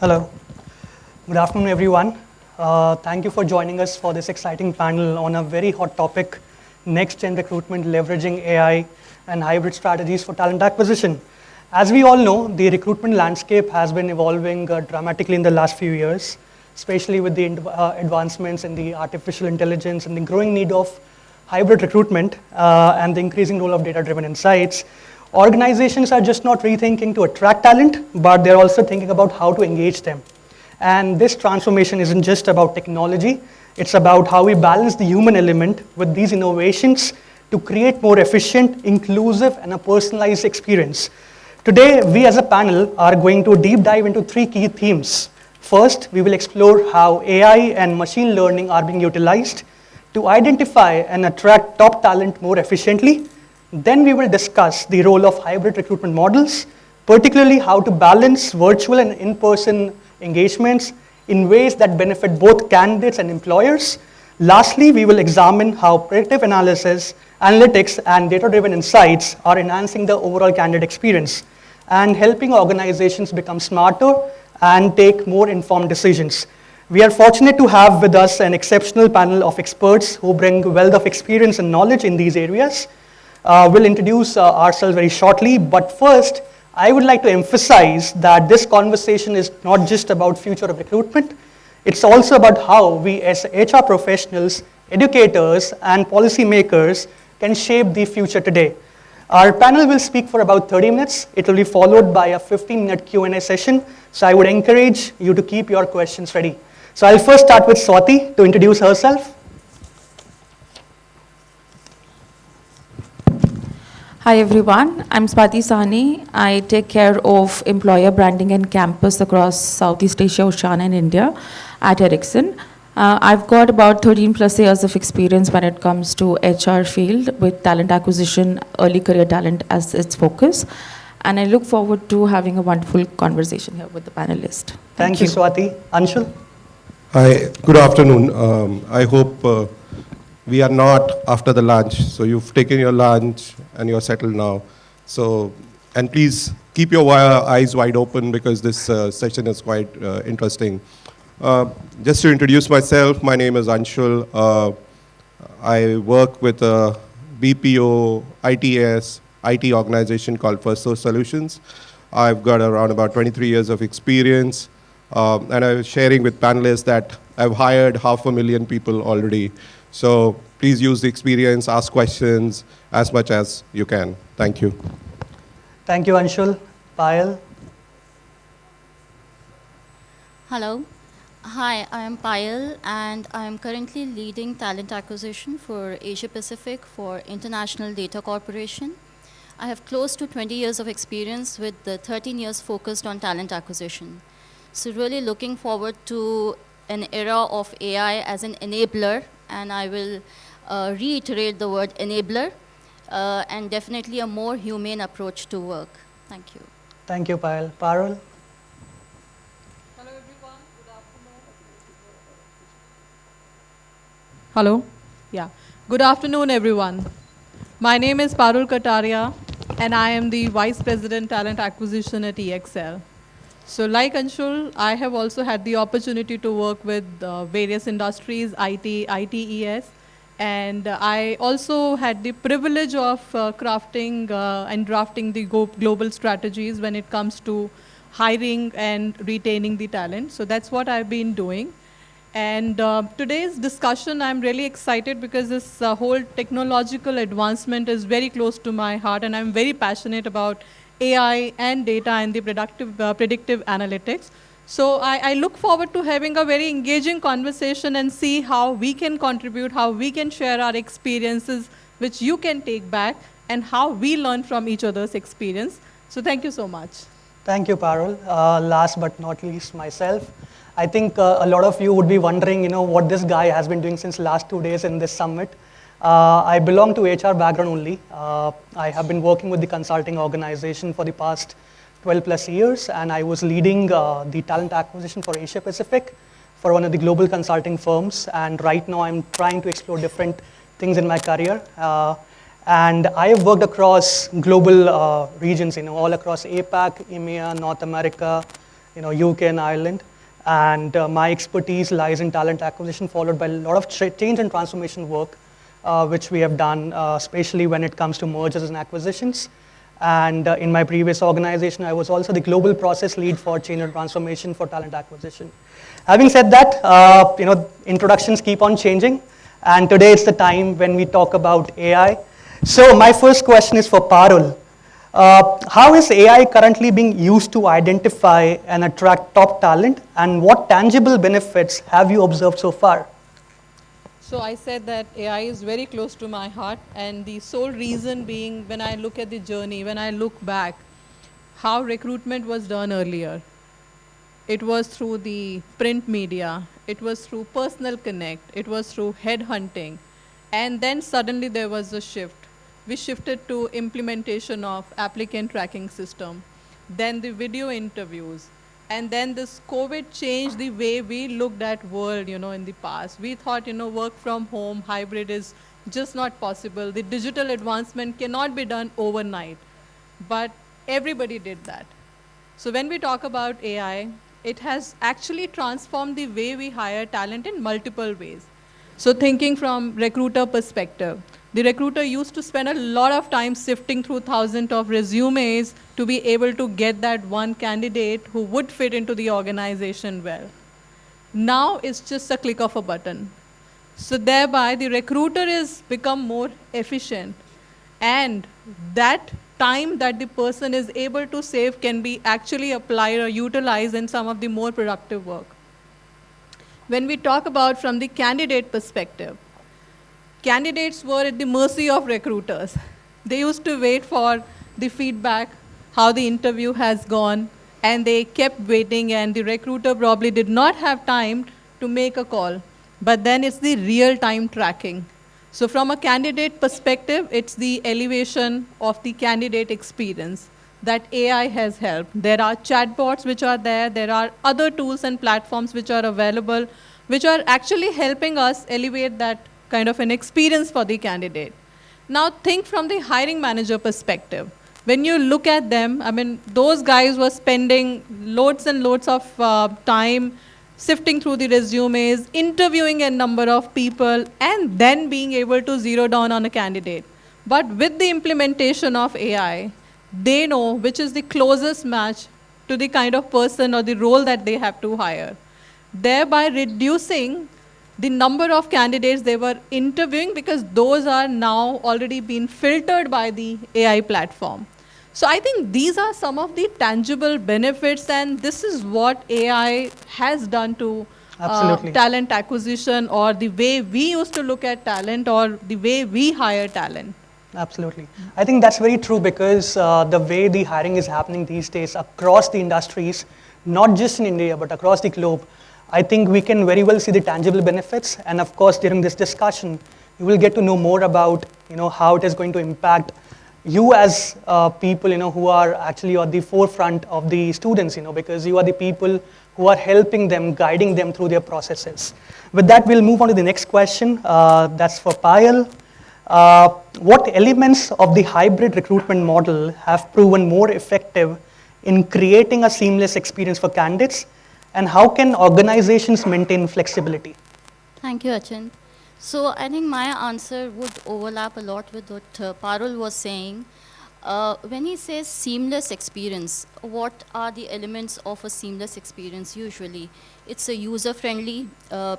Hello. Good afternoon, everyone. Thank you for joining us for this exciting panel on a very hot topic, next-gen recruitment leveraging AI and hybrid strategies for talent acquisition. As we all know, the recruitment landscape has been evolving dramatically in the last few years, especially with the advancements in the artificial intelligence and the growing need of hybrid recruitment and the increasing role of data-driven insights. Organizations are just not rethinking to attract talent, but they're also thinking about how to engage them. And this transformation isn't just about technology, it's about how we balance the human element with these innovations to create more efficient, inclusive, and a personalized experience. Today, we as a panel are going to deep dive into three key themes. First, we will explore how AI and machine learning are being utilized to identify and attract top talent more efficiently. Then we will discuss the role of hybrid recruitment models, particularly how to balance virtual and in-person engagements in ways that benefit both candidates and employers. Lastly, we will examine how predictive analysis, analytics, and data-driven insights are enhancing the overall candidate experience and helping organizations become smarter and take more informed decisions. We are fortunate to have with us an exceptional panel of experts who bring a wealth of experience and knowledge in these areas. We'll introduce ourselves very shortly, but first, I would like to emphasize that this conversation is not just about future of recruitment, it's also about how we as HR professionals, educators, and policymakers can shape the future today. Our panel will speak for about 30 minutes. It will be followed by a 15-minute Q&A session, so I would encourage you to keep your questions ready. So I'll first start with Swati to introduce herself. Hi everyone, I'm Swati Sawhney. I take care of employer branding and campus across Southeast Asia, Oceania and India at Ericsson. I've got about 13 plus years of experience when it comes to HR field with talent acquisition, early career talent as its focus. And I look forward to having a wonderful conversation here with the panelists. Thank you, Swati. Anshul? Hi, good afternoon. I hope we are not after the lunch, so you've taken your lunch and you're settled now. So, and please keep your eyes wide open because this session is quite interesting. Just to introduce myself, my name is Anshul. I work with a BPO, ITS, IT organization called First Source Solutions. I've got around about 23 years of experience, and I was sharing with panelists that I've hired 500,000 people already. So please use the experience, ask questions as much as you can. Thank you. Thank you, Anshul. Payal? Hello. Hi, I am Payal, and I am currently leading talent acquisition for Asia Pacific for International Data Corporation. I have close to 20 years of experience with the 13 years focused on talent acquisition. So really looking forward to an era of AI as an enabler, and I will reiterate the word enabler, and definitely a more humane approach to work. Thank you. Thank you, Payal. Parul? Hello everyone, good afternoon. Hello? Yeah. Good afternoon everyone. My name is Parul Kataria, and I am the Vice President Talent Acquisition at EXL. So like Anshul, I have also had the opportunity to work with various industries, IT, ITES, and I also had the privilege of crafting and drafting the global strategies when it comes to hiring and retaining the talent. So that's what I've been doing. And today's discussion, I'm really excited because this whole technological advancement is very close to my heart, and I'm very passionate about AI and data and the predictive analytics. So I look forward to having a very engaging conversation and see how we can contribute, how we can share our experiences, which you can take back, and how we learn from each other's experience. So thank you so much. Thank you, Parul. Last but not least, myself. I think a lot of you would be wondering, what this guy has been doing since last 2 days in this summit. I belong to HR background only. I have been working with the consulting organization for the past 12 plus years, and I was leading the talent acquisition for Asia Pacific for one of the global consulting firms. And right now I'm trying to explore different things in my career. And I have worked across global regions, all across APAC, EMEA, North America, UK and Ireland. And my expertise lies in talent acquisition, followed by a lot of change and transformation work, which we have done, especially when it comes to mergers and acquisitions. And in my previous organization, I was also the global process lead for change and transformation for talent acquisition. Having said that, introductions keep on changing. And today it's the time when we talk about AI. So my first question is for Parul. How is AI currently being used to identify and attract top talent, and what tangible benefits have you observed so far? So I said that AI is very close to my heart, and the sole reason being, when I look at the journey, when I look back, how recruitment was done earlier. It was through the print media, it was through personal connect, it was through headhunting, and then suddenly there was a shift. We shifted to implementation of applicant tracking system, then the video interviews, and then this COVID changed the way we looked at world, in the past. We thought, work from home, hybrid is just not possible. The digital advancement cannot be done overnight, but everybody did that. So when we talk about AI, it has actually transformed the way we hire talent in multiple ways. So thinking from recruiter perspective, the recruiter used to spend a lot of time sifting through thousands of resumes to be able to get that one candidate who would fit into the organization well. Now it's just a click of a button. So thereby the recruiter is become more efficient, and that time that the person is able to save can be actually applied or utilized in some of the more productive work. When we talk about from the candidate perspective, candidates were at the mercy of recruiters. They used to wait for the feedback, how the interview has gone, and they kept waiting, and the recruiter probably did not have time to make a call. But then it's the real-time tracking. So from a candidate perspective, it's the elevation of the candidate experience that AI has helped. There are chatbots which are there. There are other tools and platforms which are available, which are actually helping us elevate that kind of an experience for the candidate. Now think from the hiring manager perspective. When you look at them, those guys were spending loads and loads of time sifting through the resumes, interviewing a number of people, and then being able to zero down on a candidate. But with the implementation of AI, they know which is the closest match to the kind of person or the role that they have to hire, thereby reducing the number of candidates they were interviewing, because those are now already being filtered by the AI platform. So I think these are some of the tangible benefits, and this is what AI has done to talent acquisition, or the way we used to look at talent, or the way we hire talent. Absolutely. I think that's very true, because the way the hiring is happening these days across the industries, not just in India, but across the globe, I think we can very well see the tangible benefits. And of course, during this discussion, you will get to know more about how it is going to impact you as people who are actually at the forefront of the students, because you are the people who are helping them, guiding them through their processes. With that, we'll move on to the next question. That's for Payal. What elements of the hybrid recruitment model have proven more effective in creating a seamless experience for candidates, and how can organizations maintain flexibility? Thank you, Achint. So I think my answer would overlap a lot with what Parul was saying. When he says seamless experience, what are the elements of a seamless experience usually? It's a user-friendly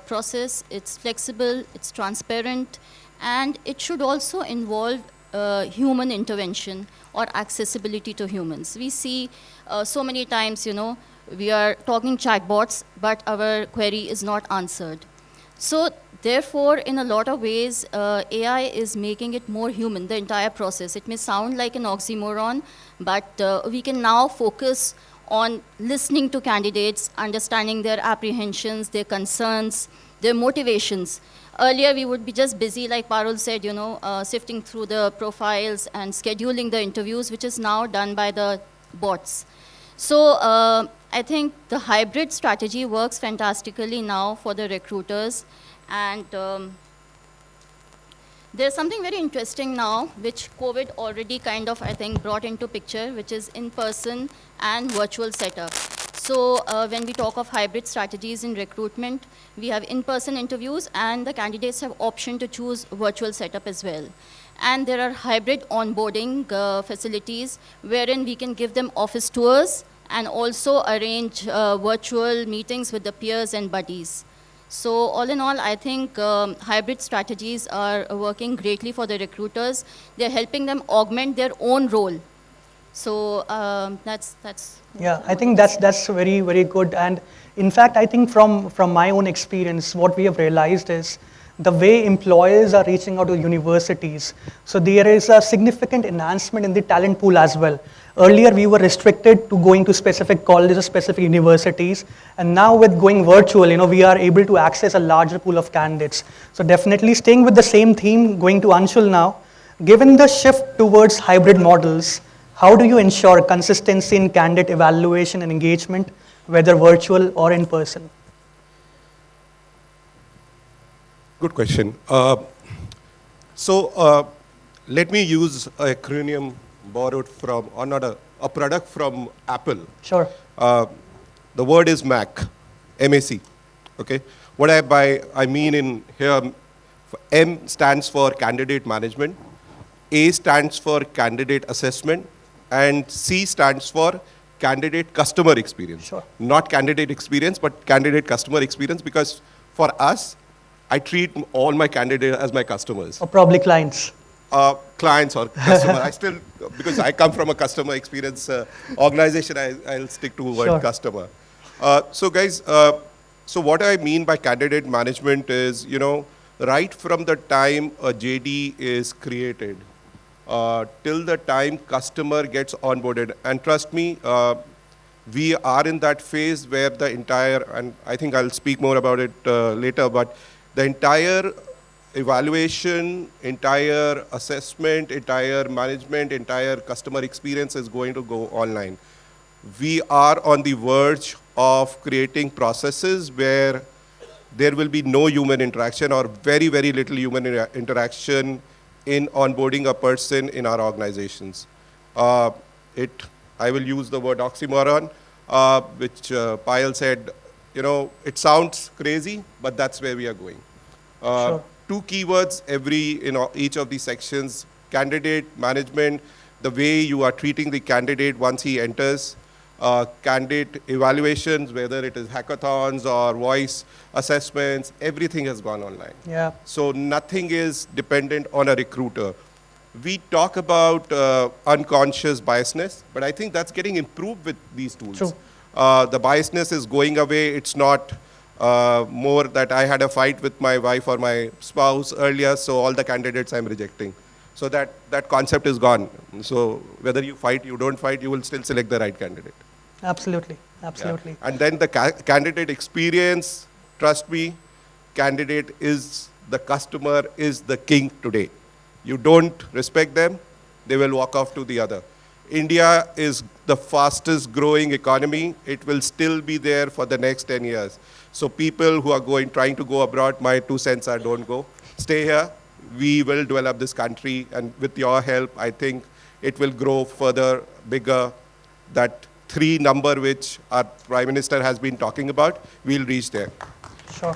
process, it's flexible, it's transparent, and it should also involve human intervention or accessibility to humans. We see so many times, we are talking chatbots, but our query is not answered. So therefore, in a lot of ways, AI is making it more human, the entire process. It may sound like an oxymoron, but we can now focus on listening to candidates, understanding their apprehensions, their concerns, their motivations. Earlier, we would be just busy, like Parul said, sifting through the profiles and scheduling the interviews, which is now done by the bots. So I think the hybrid strategy works fantastically now for the recruiters. And there's something very interesting now, which COVID already kind of, I think, brought into picture, which is in-person and virtual setup. So when we talk of hybrid strategies in recruitment, we have in-person interviews and the candidates have option to choose virtual setup as well. And there are hybrid onboarding facilities wherein we can give them office tours and also arrange virtual meetings with the peers and buddies. So all in all, I think hybrid strategies are working greatly for the recruiters. They're helping them augment their own role. So that's yeah, I think that's very, very good. And in fact, I think from my own experience, what we have realized is the way employers are reaching out to universities. So there is a significant enhancement in the talent pool as well. Earlier, we were restricted to going to specific colleges, specific universities, and now with going virtual, we are able to access a larger pool of candidates. So definitely staying with the same theme, going to Anshul now, given the shift towards hybrid models, how do you ensure consistency in candidate evaluation and engagement, whether virtual or in person? Good question. Let me use an acronym borrowed from, or not a product from Apple. Sure. The word is MAC, M-A-C, okay? What I mean in here, M stands for candidate management, A stands for candidate assessment, and C stands for candidate customer experience. Sure. Not candidate experience, but candidate customer experience, because for us, I treat all my candidates as my customers. Or probably clients. Clients or customer. I still, because I come from a customer experience organization, I'll stick to word Sure. customer. So guys, so what I mean by candidate management is, right from the time a JD is created, till the time customer gets onboarded. And trust me, we are in that phase where the entire, and I think I'll speak more about it later, but the entire evaluation, entire assessment, entire management, entire customer experience is going to go online. We are on the verge of creating processes where there will be no human interaction or very, very little human interaction in onboarding a person in our organizations. I will use the word oxymoron, which Payal said, it sounds crazy, but that's where we are going. Sure. Two keywords in each of these sections: candidate management, the way you are treating the candidate once he enters, candidate evaluations, whether it is hackathons or voice assessments, everything has gone online. Yeah. So nothing is dependent on a recruiter. We talk about unconscious biasness, but I think that's getting improved with these tools. True. The biasness is going away. It's not more that I had a fight with my wife or my spouse earlier, so all the candidates I'm rejecting. So that concept is gone. So whether you fight, you don't fight, you will still select the right candidate. Absolutely, absolutely. Yeah. And then the candidate experience, trust me, candidate is the customer is the king today. You don't respect them, they will walk off to the other. India is the fastest growing economy. It will still be there for the next 10 years. So people who are trying to go abroad, my 2 cents are don't go. Stay here. We will develop this country, and with your help, I think it will grow further, bigger. That 3 number which our Prime Minister has been talking about, we'll reach there. Sure.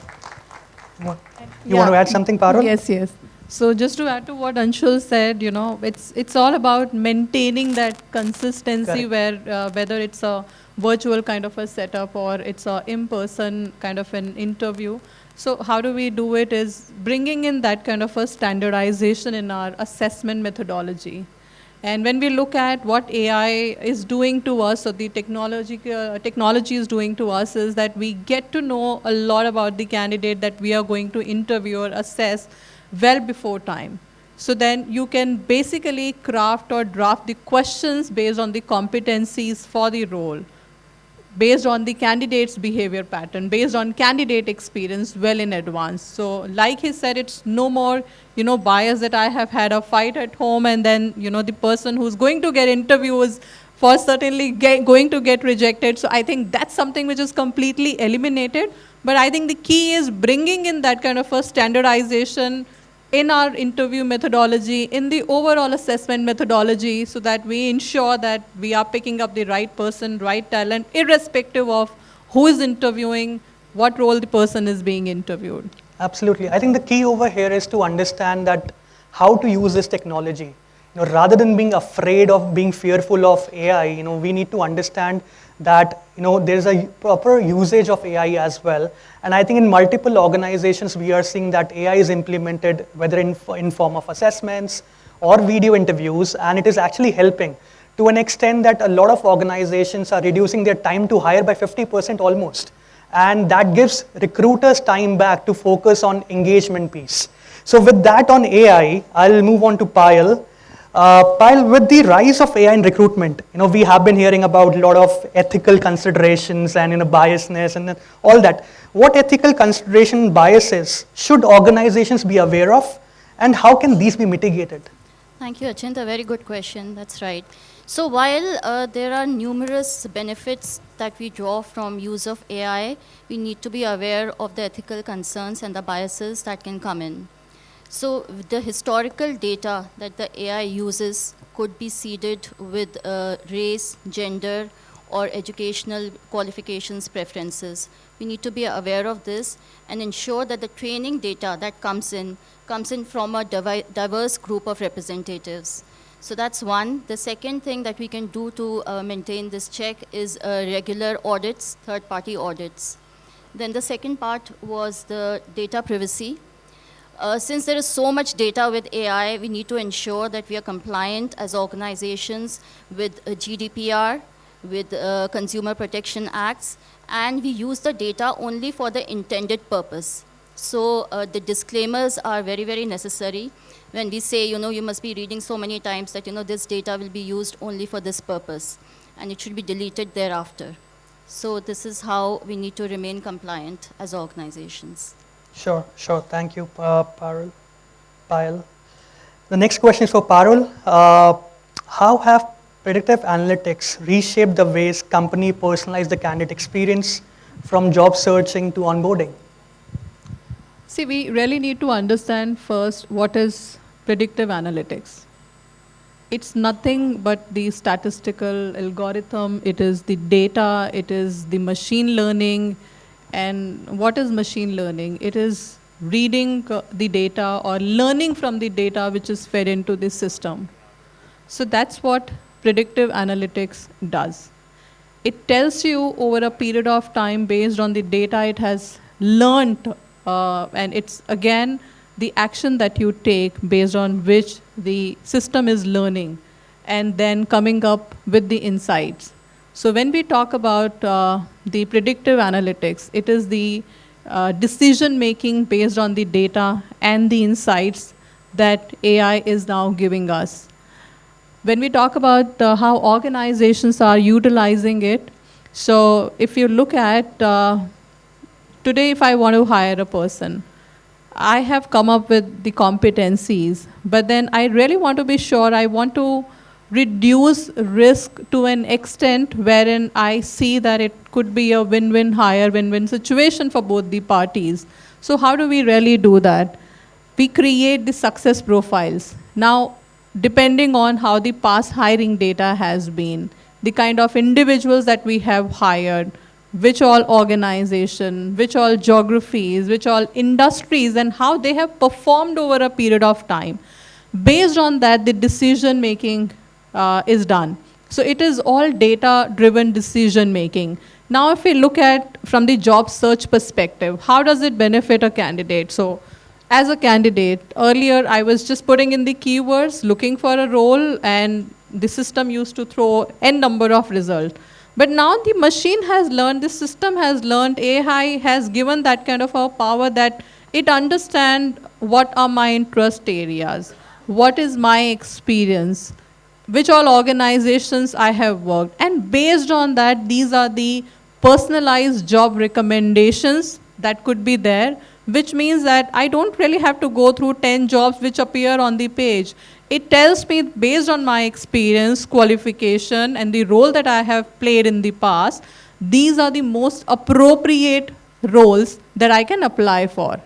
You want to add something, Parul? Yes, yes. So just to add to what Anshul said, it's all about maintaining that consistency. Correct. Where whether it's a virtual kind of a setup or it's a in-person kind of an interview. So how do we do it is bringing in that kind of a standardization in our assessment methodology. And when we look at what AI is doing to us, or the technology is doing to us, is that we get to know a lot about the candidate that we are going to interview or assess well before time. So then you can basically craft or draft the questions based on the competencies for the role, based on the candidate's behavior pattern, based on candidate experience well in advance. So like he said, it's no more, bias that I have had a fight at home and then, the person who's going to get interviewed is for certainly going to get rejected. So I think that's something which is completely eliminated. But I think the key is bringing in that kind of a standardization in our interview methodology, in the overall assessment methodology, so that we ensure that we are picking up the right person, right talent, irrespective of who is interviewing, what role the person is being interviewed. Absolutely. I think the key over here is to understand that how to use this technology. Rather than being afraid of being fearful of AI, we need to understand that there's a proper usage of AI as well. And I think in multiple organizations we are seeing that AI is implemented, whether in form of assessments or video interviews, and it is actually helping to an extent that a lot of organizations are reducing their time to hire by 50% almost. And that gives recruiters time back to focus on engagement piece. So with that on AI, I'll move on to Payal. Payal, with the rise of AI in recruitment, we have been hearing about a lot of ethical considerations and biasness and all that. What ethical consideration biases should organizations be aware of, and how can these be mitigated? Thank you, Achint. A very good question. That's right. So while there are numerous benefits that we draw from use of AI, we need to be aware of the ethical concerns and the biases that can come in. So the historical data that the AI uses could be seeded with race, gender, or educational qualifications preferences. We need to be aware of this and ensure that the training data that comes in from a diverse group of representatives. So that's one. The second thing that we can do to maintain this check is regular audits, third-party audits. Then the second part was the data privacy. Since there is so much data with AI, we need to ensure that we are compliant as organizations with GDPR, with Consumer Protection Acts, and we use the data only for the intended purpose. So the disclaimers are very, very necessary. When we say, you must be reading so many times that, this data will be used only for this purpose, and it should be deleted thereafter. So this is how we need to remain compliant as organizations. Sure. Thank you, Payal. The next question is for Parul. How have predictive analytics reshaped the ways company personalize the candidate experience from job searching to onboarding? See, we really need to understand first what is predictive analytics. It's nothing but the statistical algorithm, it is the data, it is the machine learning. And what is machine learning? It is reading the data or learning from the data which is fed into the system. So that's what predictive analytics does. It tells you over a period of time based on the data it has learned, and it's again the action that you take based on which the system is learning and then coming up with the insights. So when we talk about the predictive analytics, it is the decision making based on the data and the insights that AI is now giving us. When we talk about how organizations are utilizing it, so if you look at today, if I want to hire a person, I have come up with the competencies, but then I really want to be sure I want to reduce risk to an extent wherein I see that it could be a win-win hire, win-win situation for both the parties. So how do we really do that? We create the success profiles. Now, depending on how the past hiring data has been, the kind of individuals that we have hired, which all organization, which all geographies, which all industries, and how they have performed over a period of time. Based on that, the decision making is done. So it is all data-driven decision making. Now if we look at from the job search perspective, how does it benefit a candidate? So as a candidate, earlier I was just putting in the keywords, looking for a role, and the system used to throw n number of results. But now the machine has learned, the system has learned, AI has given that kind of a power that it understands what are my interest areas, what is my experience, which all organizations I have worked. And based on that, these are the personalized job recommendations that could be there, which means that I don't really have to go through 10 jobs which appear on the page. It tells me based on my experience, qualification, and the role that I have played in the past, these are the most appropriate roles that I can apply for.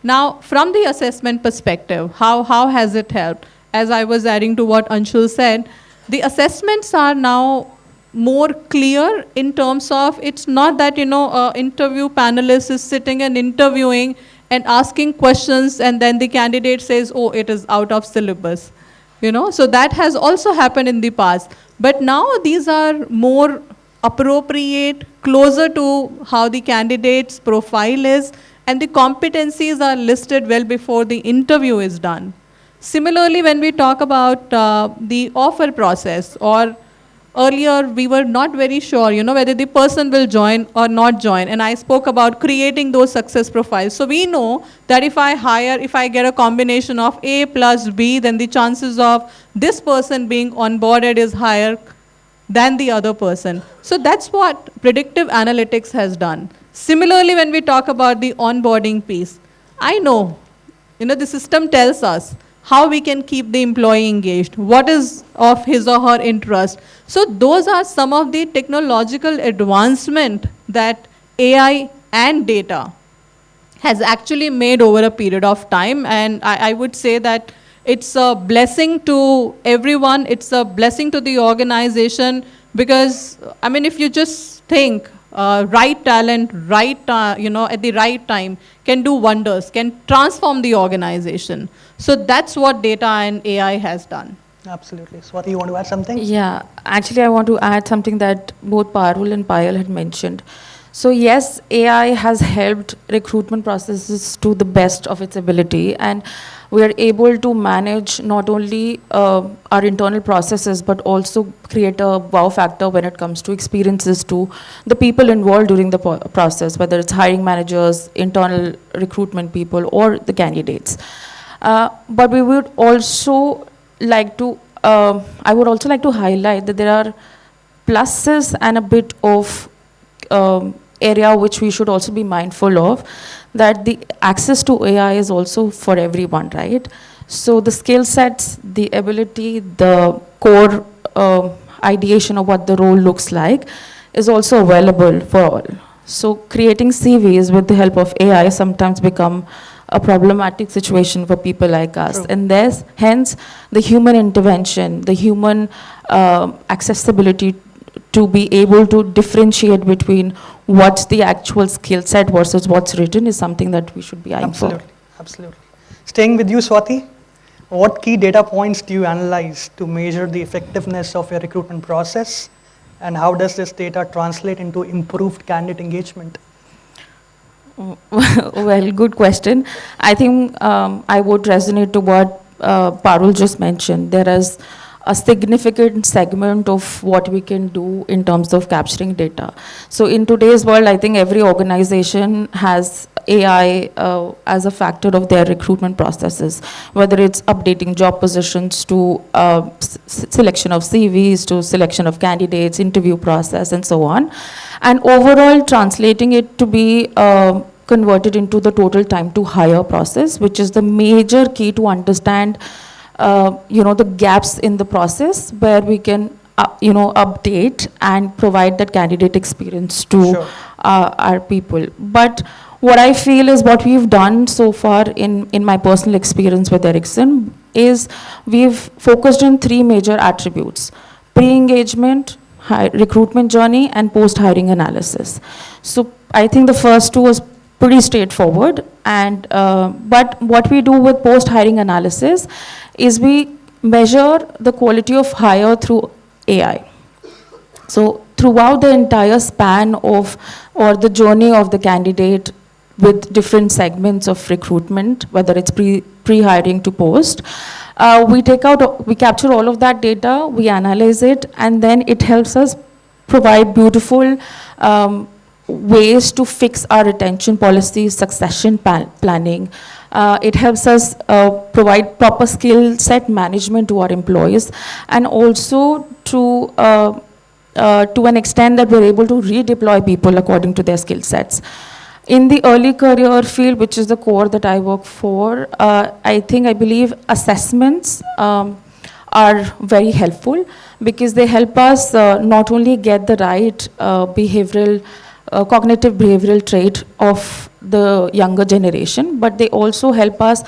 Now, from the assessment perspective, how has it helped? As I was adding to what Anshul said, the assessments are now more clear in terms of it's not that, interview panelist is sitting and interviewing and asking questions and then the candidate says, oh, it is out of syllabus. So that has also happened in the past. But now these are more appropriate, closer to how the candidate's profile is, and the competencies are listed well before the interview is done. Similarly, when we talk about the offer process, or earlier we were not very sure, whether the person will join or not join, and I spoke about creating those success profiles. So we know that if I get a combination of A plus B, then the chances of this person being onboarded is higher than the other person. So that's what predictive analytics has done. Similarly, when we talk about the onboarding piece, I know, the system tells us how we can keep the employee engaged, what is of his or her interest. So those are some of the technological advancement that AI and data has actually made over a period of time. And I would say that it's a blessing to everyone. It's a blessing to the organization because, if you just think, right talent, at the right time can do wonders, can transform the organization. So that's what data and AI has done. Absolutely. Swati, you want to add something? Yeah, actually I want to add something that both Parul and Payal had mentioned. So yes, AI has helped recruitment processes to the best of its ability, and we are able to manage not only our internal processes, but also create a wow factor when it comes to experiences to the people involved during the process, whether it's hiring managers, internal recruitment people, or the candidates. But we would also like to, I would also like to highlight that there are pluses and a bit of area which we should also be mindful of, that the access to AI is also for everyone, right? So the skill sets, the ability, the core ideation of what the role looks like is also available for all. So creating CVs with the help of AI sometimes become a problematic situation for people like us. True. And there's hence the human intervention, the human accessibility to be able to differentiate between what's the actual skill set versus what's written is something that we should be eyeing for. Absolutely. Absolutely. Staying with you, Swati, what key data points do you analyze to measure the effectiveness of your recruitment process, and how does this data translate into improved candidate engagement? Well, good question. I think I would resonate to what Parul just mentioned. There is a significant segment of what we can do in terms of capturing data. So in today's world, I think every organization has AI as a factor of their recruitment processes, whether it's updating job positions to selection of CVs, to selection of candidates, interview process, and so on. And overall translating it to be converted into the total time to hire process, which is the major key to understand the gaps in the process where we can update and provide that candidate experience to Sure. our people. But what I feel is what we've done so far in my personal experience with Ericsson is we've focused on three major attributes: pre-engagement, recruitment journey, and post-hiring analysis. So I think the first two was pretty straightforward, and but what we do with post-hiring analysis is we measure the quality of hire through AI. So throughout the entire span of, or the journey of the candidate with different segments of recruitment, whether it's pre-hiring to post, we capture all of that data, we analyze it, and then it helps us provide beautiful ways to fix our retention policies, succession planning. It helps us provide proper skill set management to our employees, and also to an extent that we're able to redeploy people according to their skill sets. In the early career field, which is the core that I work for, I believe assessments are very helpful because they help us not only get the right behavioral cognitive behavioral trait of the younger generation, but they also help us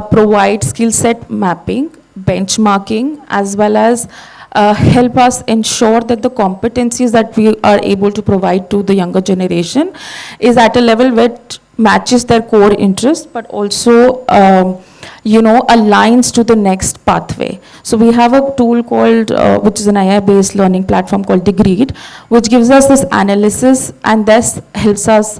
provide skill set mapping, benchmarking, as well as help us ensure that the competencies that we are able to provide to the younger generation is at a level which matches their core interests, but also aligns to the next pathway. So we have a tool called, which is an AI-based learning platform called Degreed, which gives us this analysis and thus helps us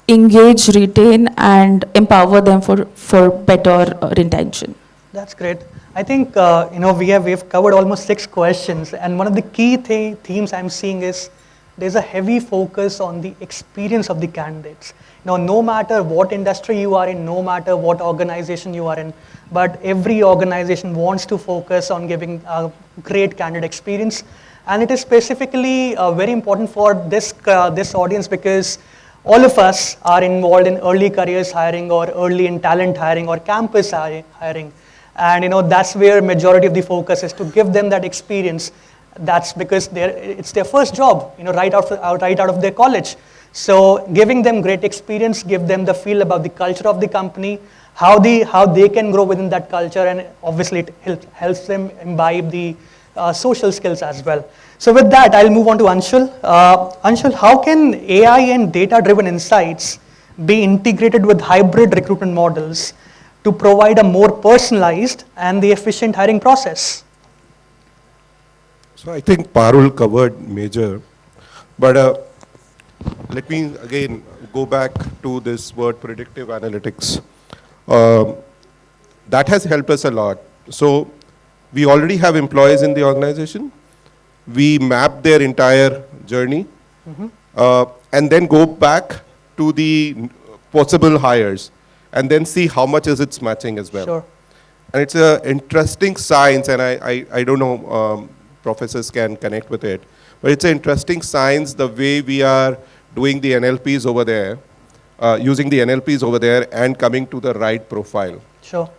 engage, retain, and empower them for better retention. That's great. I think we've covered almost 6 questions, and one of the key themes I'm seeing is there's a heavy focus on the experience of the candidates. No matter what industry you are in, no matter what organization you are in, but every organization wants to focus on giving a great candidate experience, and it is specifically very important for this audience because all of us are involved in early careers hiring or early in talent hiring or campus hiring. And that's where majority of the focus is to give them that experience. That's because it's their first job, right out of their college. So giving them great experience, give them the feel about the culture of the company, how they can grow within that culture, and obviously it helps them imbibe the social skills as well. So with that, I'll move on to Anshul. Anshul, how can AI and data-driven insights be integrated with hybrid recruitment models to provide a more personalized and the efficient hiring process? So I think Parul covered major, but let me again go back to this word predictive analytics. That has helped us a lot. So we already have employees in the organization. We map their entire journey and then go back to the possible hires and then see how much is it's matching as well. Sure. And it's an interesting science, and I don't know, professors can connect with it, but it's an interesting science the way we are doing the NLPs over there, using the NLPs over there and coming to the right profile. Sure.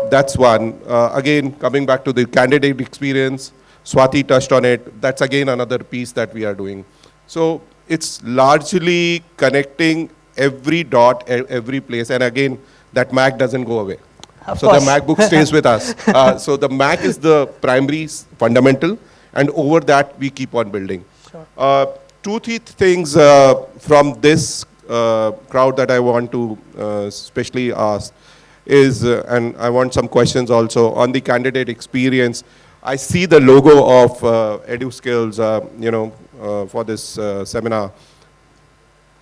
That's one. Again, coming back to the candidate experience, Swati touched on it. That's again another piece that we are doing. So it's largely connecting every dot, every place. And again, that Mac doesn't go away. So the MacBook stays with us. So the Mac is the primary fundamental, and over that we keep on building. Sure. 2-3 things from this crowd that I want to especially ask is, and I want some questions also on the candidate experience. I see the logo of EduSkills, for this seminar.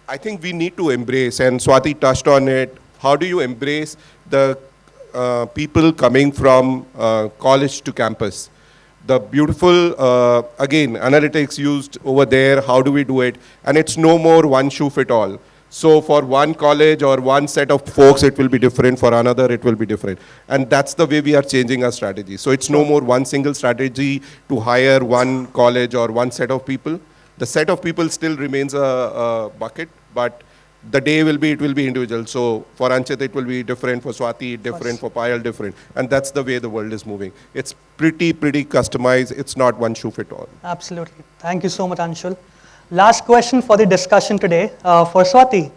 I think we need to embrace, and Swati touched on it, how do you embrace the people coming from college to campus? The beautiful, again, analytics used over there, how do we do it? And it's no more one shoe fit all. So for one college or one set of folks, it will be different. For another, it will be different. And that's the way we are changing our strategy. So it's no more one single strategy to hire one college or one set of people. The set of people still remains a bucket, but the day will be, it will be individual. So for Anchit, it will be different. For Swati, different. For Payal, different. And that's the way the world is moving. It's pretty customized. It's not one shoe fit all. Absolutely. Thank you so much, Anshul. Last question for the discussion today for Swati.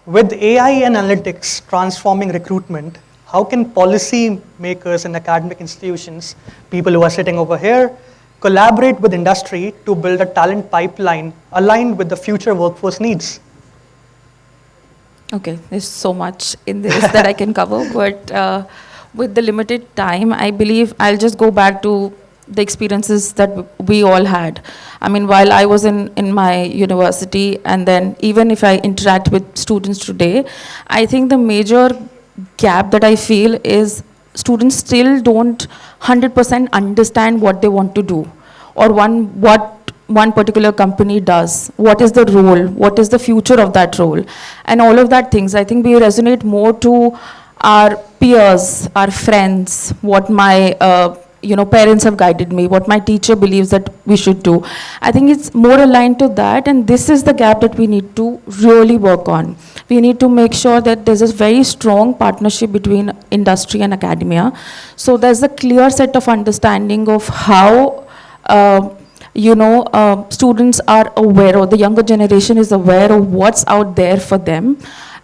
With AI and analytics transforming recruitment, how can policy makers and academic institutions, people who are sitting over here, collaborate with industry to build a talent pipeline aligned with the future workforce needs? Okay, there's so much in this that I can cover, but with the limited time, I believe I'll just go back to the experiences that we all had. I mean, while I was in my university, and then even if I interact with students today, I think the major gap that I feel is students still don't 100% understand what they want to do, or what one particular company does, what is the role, what is the future of that role, and all of that things. I think we resonate more to our peers, our friends, what my parents have guided me, what my teacher believes that we should do. I think it's more aligned to that, and this is the gap that we need to really work on. We need to make sure that there's a very strong partnership between industry and academia. So there's a clear set of understanding of how students are aware, or the younger generation is aware of what's out there for them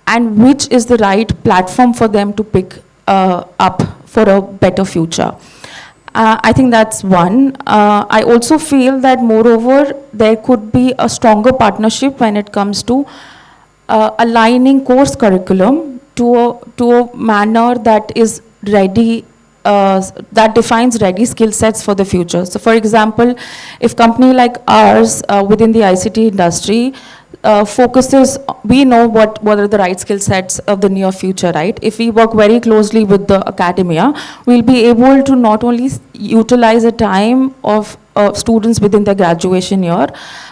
and which is the right platform for them to pick up for a better future. I think that's one. I also feel that moreover, there could be a stronger partnership when it comes to aligning course curriculum to a manner that is ready, that defines ready skill sets for the future. So for example, if company like ours within the ICT industry focuses, we know what are the right skill sets of the near future, right? If we work very closely with the academia, we'll be able to not only utilize the time of students within their graduation year,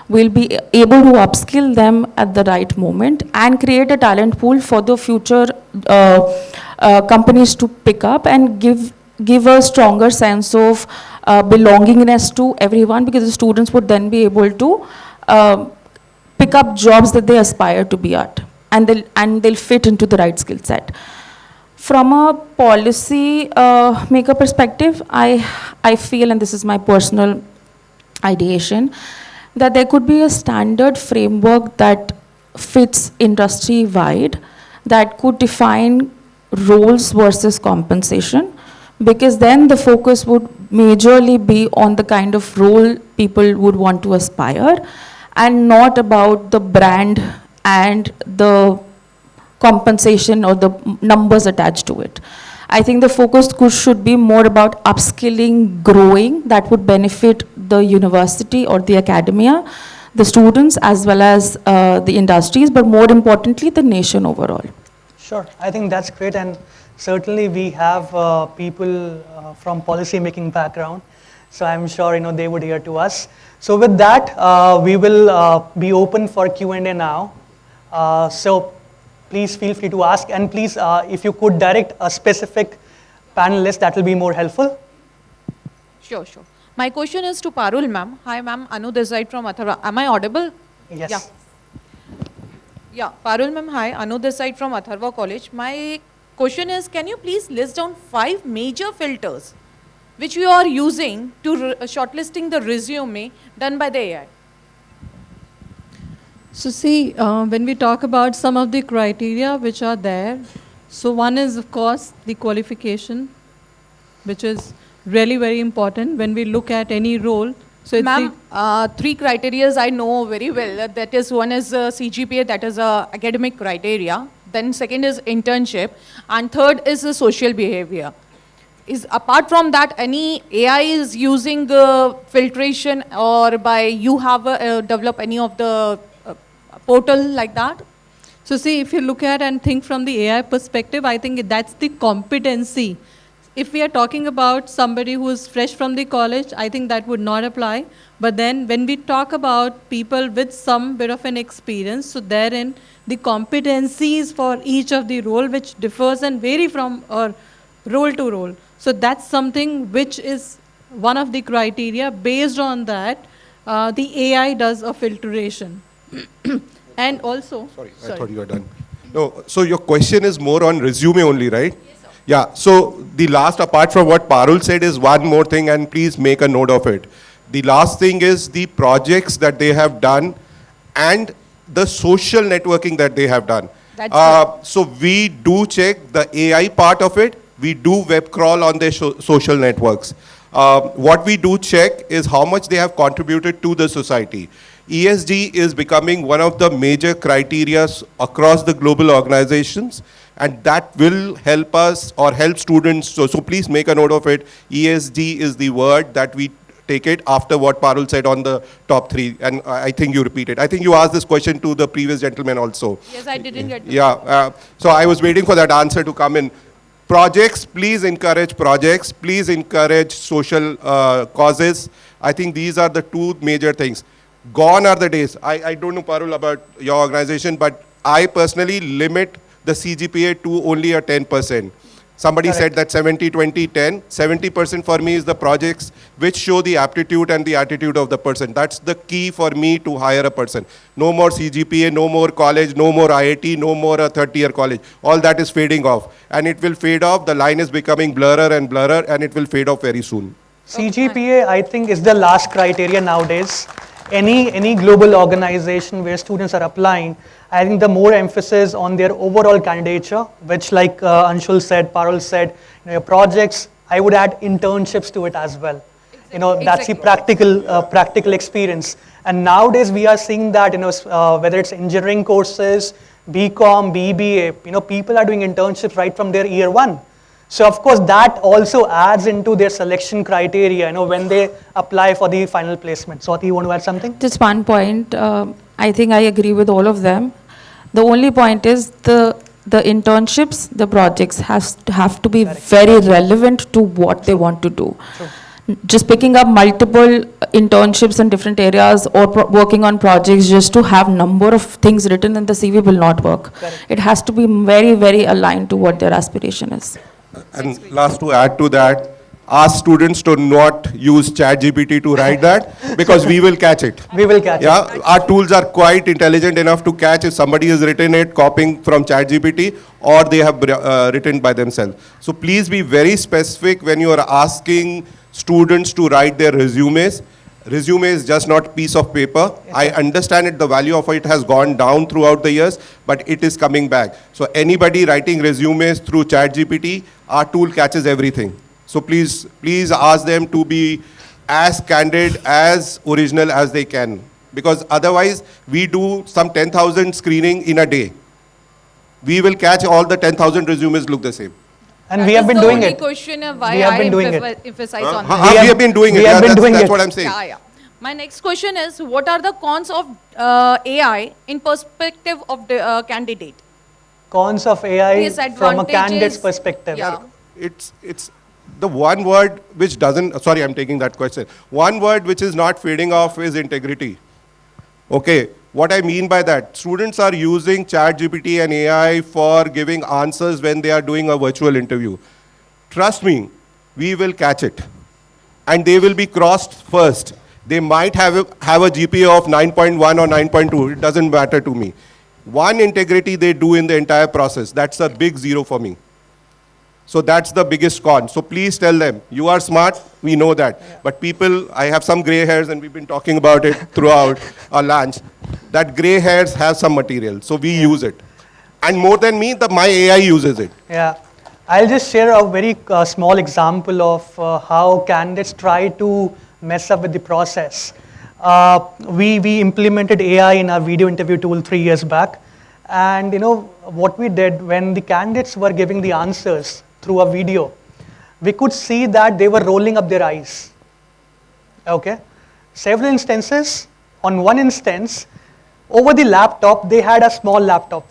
we'll be able to upskill them at the right moment and create a talent pool for the future companies to pick up and give a stronger sense of belongingness to everyone, because the students would then be able to pick up jobs that they aspire to be at, and they'll fit into the right skill set. From a policy maker perspective, I feel, and this is my personal ideation, that there could be a standard framework that fits industry-wide, that could define roles versus compensation, because then the focus would majorly be on the kind of role people would want to aspire, and not about the brand and the compensation or the numbers attached to it. I think the focus should be more about upskilling, growing, that would benefit the university or the academia, the students, as well as the industries, but more importantly, the nation overall. Sure, I think that's great, and certainly we have people from policy making background, so I'm sure they would hear to us. So with that, we will be open for Q&A now. So please feel free to ask, and please, if you could direct a specific panelist, that will be more helpful. Sure. My question is to Parul ma'am. Hi ma'am, Anu this side from Atharva. Am I audible? Yes. Yeah, Parul ma'am, hi, Anu this side from Atharva College. My question is, can you please list down 5 major filters which you are using to shortlisting the resume done by the AI? So see, when we talk about some of the criteria which are there, so one is of course the qualification, which is really very important when we look at any role. So ma'am, 3 criteria I know very well. That is, one is CGPA, that is academic criteria. Then second is internship, and third is the social behavior. Is apart from that, any AI is using filtration, or by you have developed any of the portal like that? So see, if you look at and think from the AI perspective, I think that's the competency. If we are talking about somebody who is fresh from the college, I think that would not apply. But then when we talk about people with some bit of an experience, so therein the competencies for each of the role which differs and vary from role to role. So that's something which is one of the criteria. Based on that, the AI does a filtration. And also... Sorry, I thought you were done. No, so your question is more on resume only, right? Yes, sir. Yeah, so the last, apart from what Parul said, is one more thing, and please make a note of it. The last thing is the projects that they have done and the social networking that they have done. So we do check the AI part of it. We do web crawl on their social networks. What we do check is how much they have contributed to the society. ESG is becoming one of the major criteria across the global organizations, and that will help us or help students. So please make a note of it. ESG is the word that we take it after what Parul said on the top 3, and I think you repeated. I think you asked this question to the previous gentleman also. Yes, I didn't get Yeah, so I was waiting for that answer to come in. Projects, please encourage projects. Please encourage social causes. I think these are the 2 major things. Gone are the days. I don't know, Parul, about your organization, but I personally limit the CGPA to only a 10%. Somebody said that 70, 20, 10. 70% for me is the projects which show the aptitude and the attitude of the person. That's the key for me to hire a person. No more CGPA, no more college, no more IIT, no more a 30-year college. All that is fading off. And it will fade off. The line is becoming blurrer, and it will fade off very soon. CGPA, I think, is the last criteria nowadays. Any global organization where students are applying, I think the more emphasis on their overall candidature, which like Anshul said, Parul said, your projects, I would add internships to it as well. That's the practical experience. And nowadays we are seeing that, whether it's engineering courses, BCom, BBA, people are doing internships right from their year one. So of course that also adds into their selection criteria, when they apply for the final placement. Swati, you want to add something? Just one point. I think I agree with all of them. The only point is the internships, the projects have to be very relevant to what they want to do. True. Just picking up multiple internships in different areas or working on projects just to have number of things written in the CV will not work. Correct. It has to be very, very aligned to what their aspiration is. And last, to add to that, ask students to not use ChatGPT to write that, because we will catch it. We will catch it. Yeah, our tools are quite intelligent enough to catch if somebody has written it, copying from ChatGPT, or they have written by themselves. So please be very specific when you are asking students to write their resumes. Resume is just not a piece of paper. I understand it, the value of it has gone down throughout the years, but it is coming back. So anybody writing resumes through ChatGPT, our tool catches everything. So please ask them to be as candid, as original as they can. Because otherwise, we do some 10,000 screening in a day. We will catch all the 10,000 resumes look the same. And we have been doing it. Question why We have I been doing it. emphasize on We this. have been doing it. we have been doing that's it. what I'm saying. Yeah. My next question is, what are the cons of AI in perspective of the candidate? Cons of AI from a candidate's Disadvantages. perspective. Yeah. It's the one word which doesn't, sorry, I'm taking that question. One word which is not fading off is integrity. Okay, what I mean by that, students are using ChatGPT and AI for giving answers when they are doing a virtual interview. Trust me, we will catch it. And they will be crossed first. They might have a GPA of 9.1 or 9.2, it doesn't matter to me. One integrity they do in the entire process, that's a big zero for me. So that's the biggest con. So please tell them, you are smart, we know that. Yeah. But people, I have some gray hairs and we've been talking about it throughout our lunch, that gray hairs have some material, so we use it. And more than me, my AI uses it. Yeah. I'll just share a very small example of how candidates try to mess up with the process. We implemented AI in our video interview tool 3 years back. And what we did when the candidates were giving the answers through a video, we could see that they were rolling up their eyes. Okay. Several instances. On one instance, over the laptop, they had a small laptop.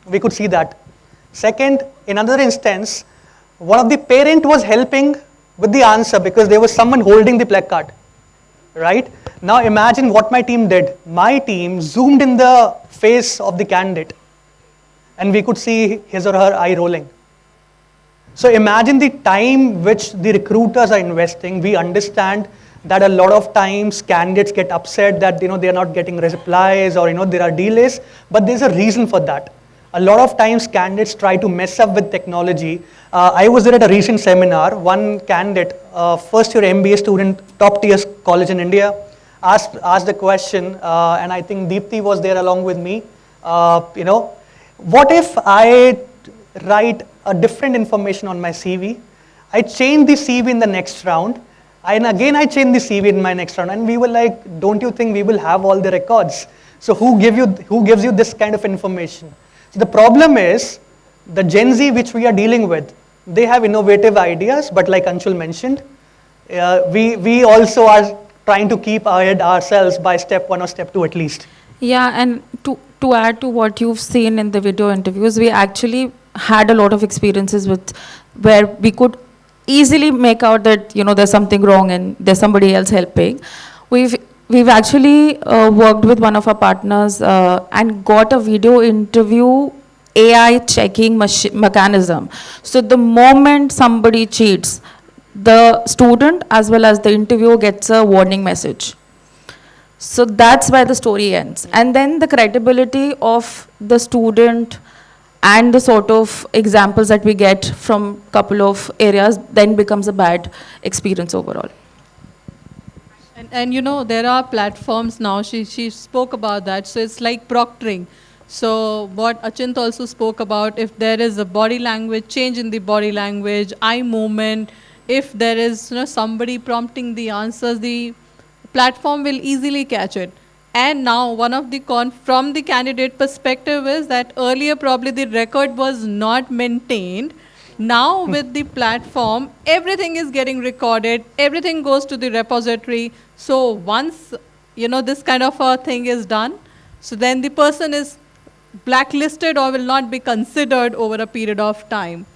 We could see that. Second, in another instance, one of the parent was helping with the answer because there was someone holding the placard, right? Now imagine what my team did. My team zoomed in the face of the candidate and we could see his or her eye rolling. So imagine the time which the recruiters are investing. We understand that a lot of times candidates get upset that they are not getting replies or there are delays, but there's a reason for that. A lot of times candidates try to mess up with technology. I was there at a recent seminar. One candidate, first year MBA student, top tier college in India, asked the question, and I think Deepthi was there along with me. What if I write a different information on my CV? I change the CV in the next round, and again I change the CV in my next round. And we were like, don't you think we will have all the records? So who gives you this kind of information? So the problem is, the Gen Z which we are dealing with, they have innovative ideas, but like Anshul mentioned, we also are trying to keep ahead ourselves by step 1 or step 2 at least. Yeah, and to add to what you've seen in the video interviews, we actually had a lot of experiences with where we could easily make out that there's something wrong and there's somebody else helping. We've actually worked with one of our partners and got a video interview AI checking mechanism. So the moment somebody cheats, the student as well as the interviewer gets a warning message. So that's where the story ends. And then the credibility of the student and the sort of examples that we get from couple of areas then becomes a bad experience overall. And you know, there are platforms now, she spoke about that, so it's like proctoring. So what Achint also spoke about, if there is a body language, change in the body language, eye movement, if there is somebody prompting the answers, the platform will easily catch it. And now one of the from the candidate perspective is that earlier probably the record was not maintained. Now with the platform, everything is getting recorded, everything goes to the repository. So once this kind of a thing is done, so then the person is blacklisted or will not be considered over a period of time.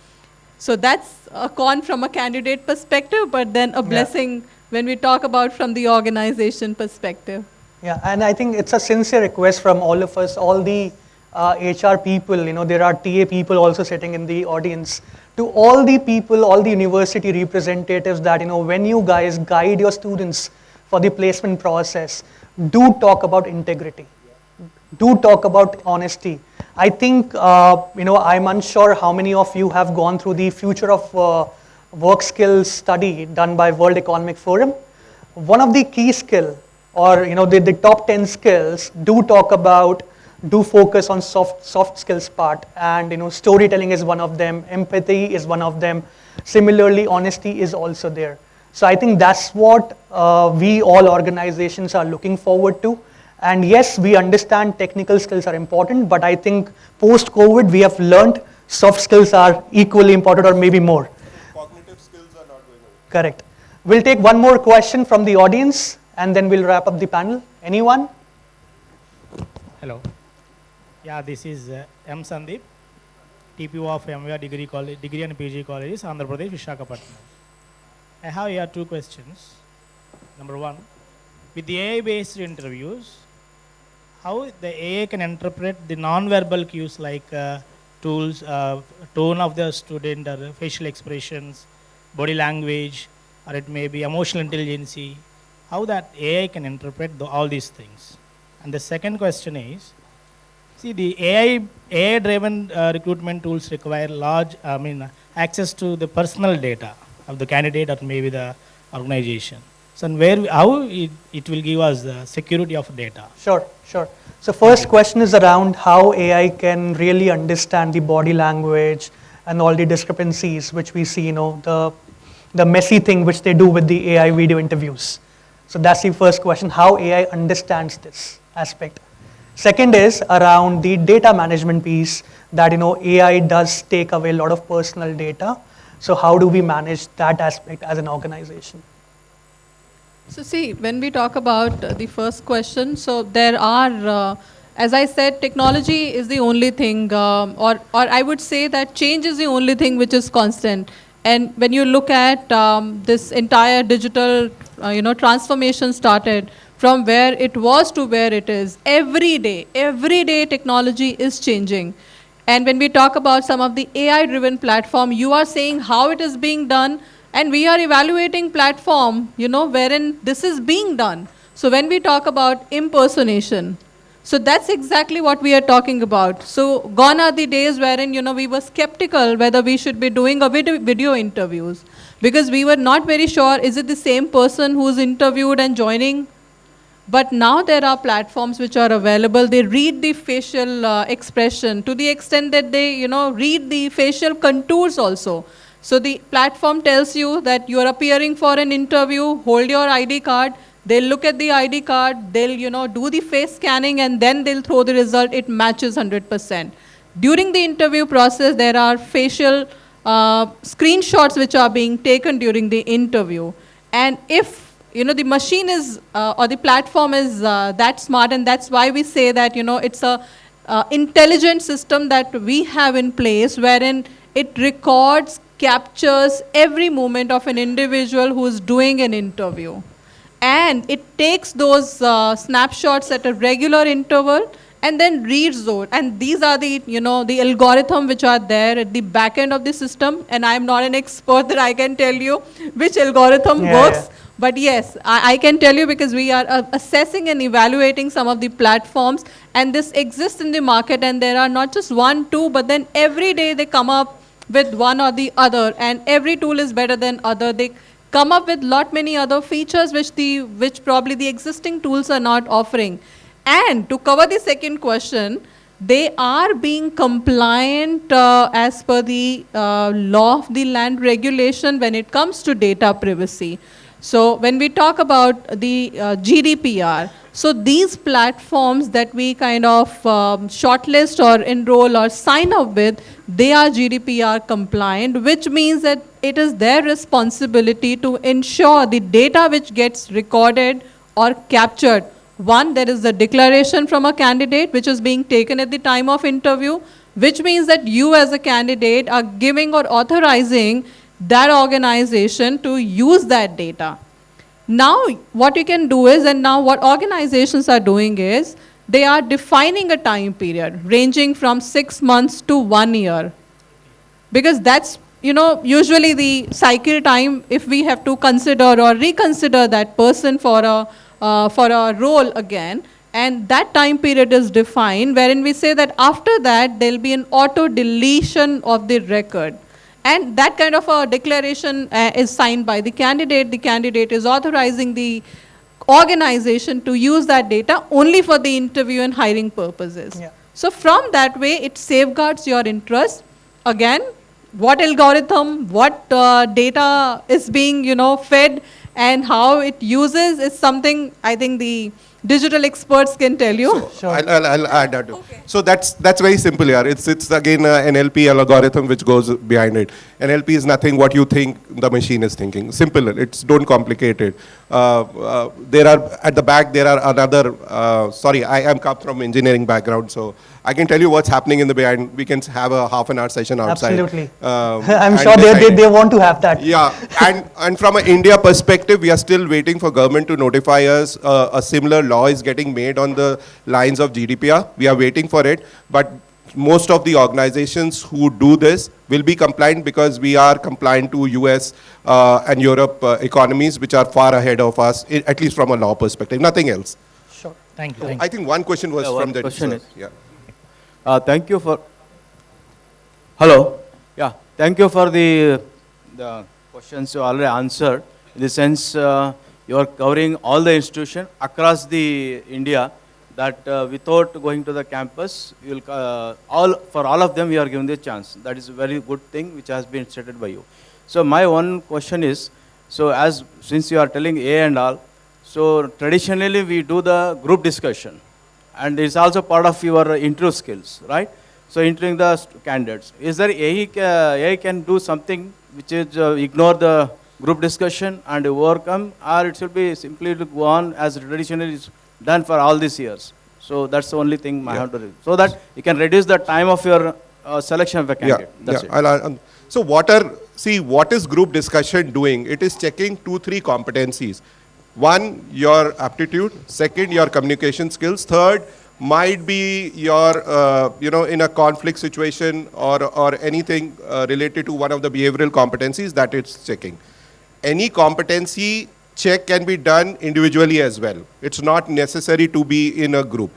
So that's a con from a candidate perspective, but then a blessing when we talk about from the organization perspective. Yeah, and I think it's a sincere request from all of us, all the HR people, there are TA people also sitting in the audience, to all the people, all the university representatives that, when you guys guide your students for the placement process, do talk about integrity. Do talk about honesty. I think, I'm unsure how many of you have gone through the Future of Work Skills study done by World Economic Forum. One of the key skill, or the top 10 skills, do focus on soft skills part, and storytelling is one of them, empathy is one of them. Similarly, honesty is also there. So I think that's what we all organizations are looking forward to. And yes, we understand technical skills are important, but I think post-COVID we have learned soft skills are equally important or maybe more. Cognitive skills are not going away. Correct. We'll take one more question from the audience and then we'll wrap up the panel. Anyone? Hello. Yeah, this is M. Sandeep, TPO of MVR Degree and PG Colleges, Andhra Pradesh, Visakhapatnam. I have here two questions. Number one, with the AI-based interviews, how the AI can interpret the non-verbal cues like tools, tone of the student, or facial expressions, body language, or it may be emotional intelligence, how that AI can interpret all these things. And the second question is, see, the AI-driven recruitment tools require access to the personal data of the candidate or maybe the organization. So how it will give us the security of data? Sure. So first question is around how AI can really understand the body language and all the discrepancies which we see, the messy thing which they do with the AI video interviews. So that's the first question, how AI understands this aspect. Second is around the data management piece that, AI does take away a lot of personal data. So how do we manage that aspect as an organization? So see, when we talk about the first question, so there are, as I said, technology is the only thing, or I would say that change is the only thing which is constant. And when you look at this entire digital, transformation started from where it was to where it is, every day technology is changing. And when we talk about some of the AI-driven platform, you are saying how it is being done, and we are evaluating platform, wherein this is being done. So when we talk about impersonation, so that's exactly what we are talking about. So gone are the days wherein, we were skeptical whether we should be doing a video interviews, because we were not very sure, is it the same person who's interviewed and joining? But now there are platforms which are available. They read the facial expression to the extent that they, read the facial contours also. So the platform tells you that you are appearing for an interview, hold your ID card, they'll look at the ID card, they'll, do the face scanning, and then they'll throw the result, it matches 100%. During the interview process, there are facial screenshots which are being taken during the interview. And if, the machine is, or the platform is that smart, and that's why we say that, it's a intelligent system that we have in place, wherein it records, captures every moment of an individual who is doing an interview. And it takes those snapshots at a regular interval and then reads those. And these are the, the algorithm which are there at the back end of the system. And I'm not an expert that I can tell you which algorithm works. Yeah. But yes, I can tell you, because we are assessing and evaluating some of the platforms, and this exists in the market, and there are not just one, two, but then every day they come up with one or the other, and every tool is better than other. They come up with lot many other features which probably the existing tools are not offering. And to cover the second question, they are being compliant as per the law of the land regulation when it comes to data privacy. So when we talk about the GDPR, so these platforms that we kind of shortlist or enroll or sign up with, they are GDPR compliant, which means that it is their responsibility to ensure the data which gets recorded or captured. One, there is the declaration from a candidate which is being taken at the time of interview, which means that you as a candidate are giving or authorizing that organization to use that data. Now, what you can do is, and now what organizations are doing is, they are defining a time period ranging from 6 months to 1 year. Because that's, usually the cycle time if we have to consider or reconsider that person for a role again. And that time period is defined, wherein we say that after that, there'll be an auto deletion of the record. And that kind of a declaration is signed by the candidate. The candidate is authorizing the organization to use that data only for the interview and hiring purposes. Yeah. So from that way, it safeguards your interest. Again, what algorithm, what data is being, fed and how it uses is something I think the digital experts can tell you. So sure. I'll add that. Okay. So that's very simple here. It's again an NLP algorithm which goes behind it. NLP is nothing what you think the machine is thinking. Simple. Don't complicate it. There are at the back there are another. Sorry, I am come from engineering background, so I can tell you what's happening in the behind. We can have a half-an-hour session outside. Absolutely. I'm sure they want to have that. Yeah, and from an India perspective, we are still waiting for government to notify us. A similar law is getting made on the lines of GDPR. We are waiting for it, but most of the organizations who do this will be compliant because we are compliant to US and Europe economies, which are far ahead of us, at least from a law perspective, nothing else. Sure. Thank you. I think one question was from the question is, yeah. Thank you for, hello, yeah, thank you for the questions you already answered. In the sense, you are covering all the institutions across the India, that without going to the campus, you'll, for all of them, you are given the chance. That is a very good thing which has been stated by you. So my one question is, so since you are telling A and all, so traditionally we do the group discussion, and it's also part of your interview skills, right? So interviewing the candidates. Is there AI can do something which is ignore the group discussion and overcome, or it should be simply to go on as traditionally is done for all these years? So that's the only thing I have to do. So that you can reduce the time of your selection of a candidate. That's it. So what is group discussion doing? It is checking 2-3 competencies. One, your aptitude. Second, your communication skills. Third, might be your, in a conflict situation or anything related to one of the behavioral competencies that it's checking. Any competency check can be done individually as well. It's not necessary to be in a group.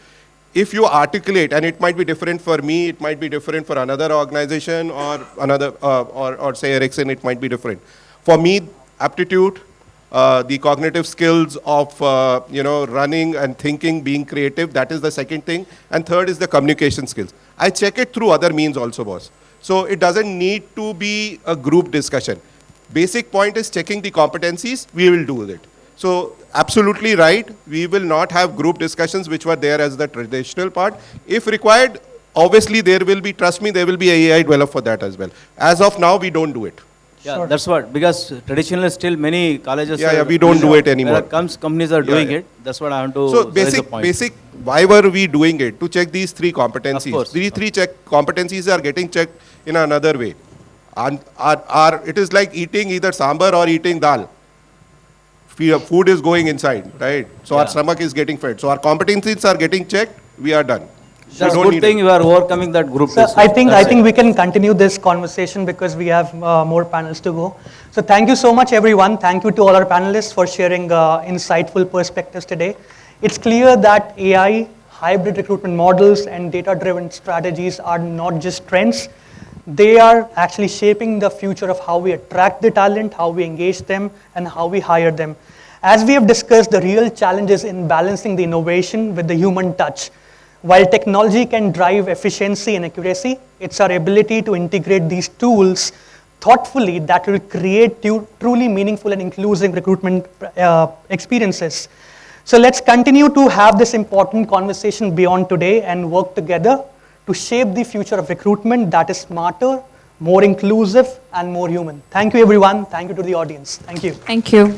If you articulate, and it might be different for me, it might be different for another organization or another, or say Ericsson, it might be different. For me, aptitude, the cognitive skills of running and thinking, being creative, that is the second thing. And third is the communication skills. I check it through other means also, boss. So it doesn't need to be a group discussion. Basic point is checking the competencies, we will do it. So absolutely right, we will not have group discussions which were there as the traditional part. If required, obviously there will be, trust me, there will be a AI developed for that as well. As of now, we don't do it. Yeah, Sure. that's what, because traditionally still many colleges we don't do it anymore. Companies are doing it. That's what I want to So raise the point. basic, why were we doing it? To check these 3 competencies. Of course. These 3 competencies are getting checked in another way. And it is like eating either sambar or eating dal. Food is going inside, right? So our stomach is getting fed. So our competencies are getting checked, we are done. That's a good thing you are overcoming that group. So I think we can continue this conversation because we have more panels to go. So thank you so much, everyone. Thank you to all our panelists for sharing insightful perspectives today. It's clear that AI, hybrid recruitment models, and data-driven strategies are not just trends. They are actually shaping the future of how we attract the talent, how we engage them, and how we hire them. As we have discussed, the real challenge is in balancing the innovation with the human touch. While technology can drive efficiency and accuracy, it's our ability to integrate these tools thoughtfully that will create truly meaningful and inclusive recruitment experiences. So let's continue to have this important conversation beyond today and work together to shape the future of recruitment that is smarter, more inclusive, and more human. Thank you, everyone. Thank you to the audience. Thank you. Thank you.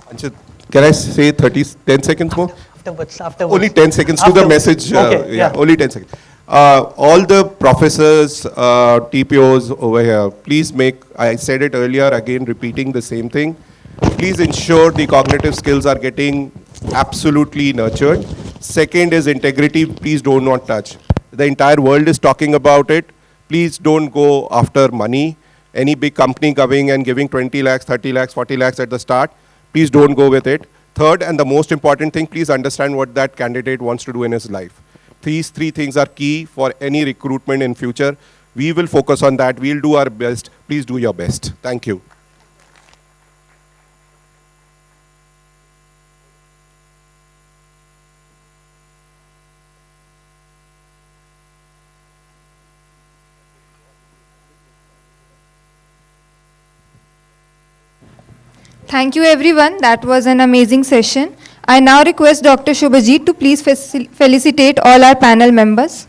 Anshul, can I say 10 seconds more? Afterwards. Only 10 seconds to the message. Okay, yeah. Only 10 seconds. All the professors, TPOs over here, please I said it earlier, again repeating the same thing. Please ensure the cognitive skills are getting absolutely nurtured. Second is integrity, please do not touch. The entire world is talking about it. Please don't go after money. Any big company coming and giving 20 lakhs, 30 lakhs, 40 lakhs at the start, please don't go with it. Third, and the most important thing, please understand what that candidate wants to do in his life. These three things are key for any recruitment in future. We will focus on that. We'll do our best. Please do your best. Thank you. Thank you everyone. That was an amazing session. I now request Dr. Shobhajit to please felicitate all our panel members.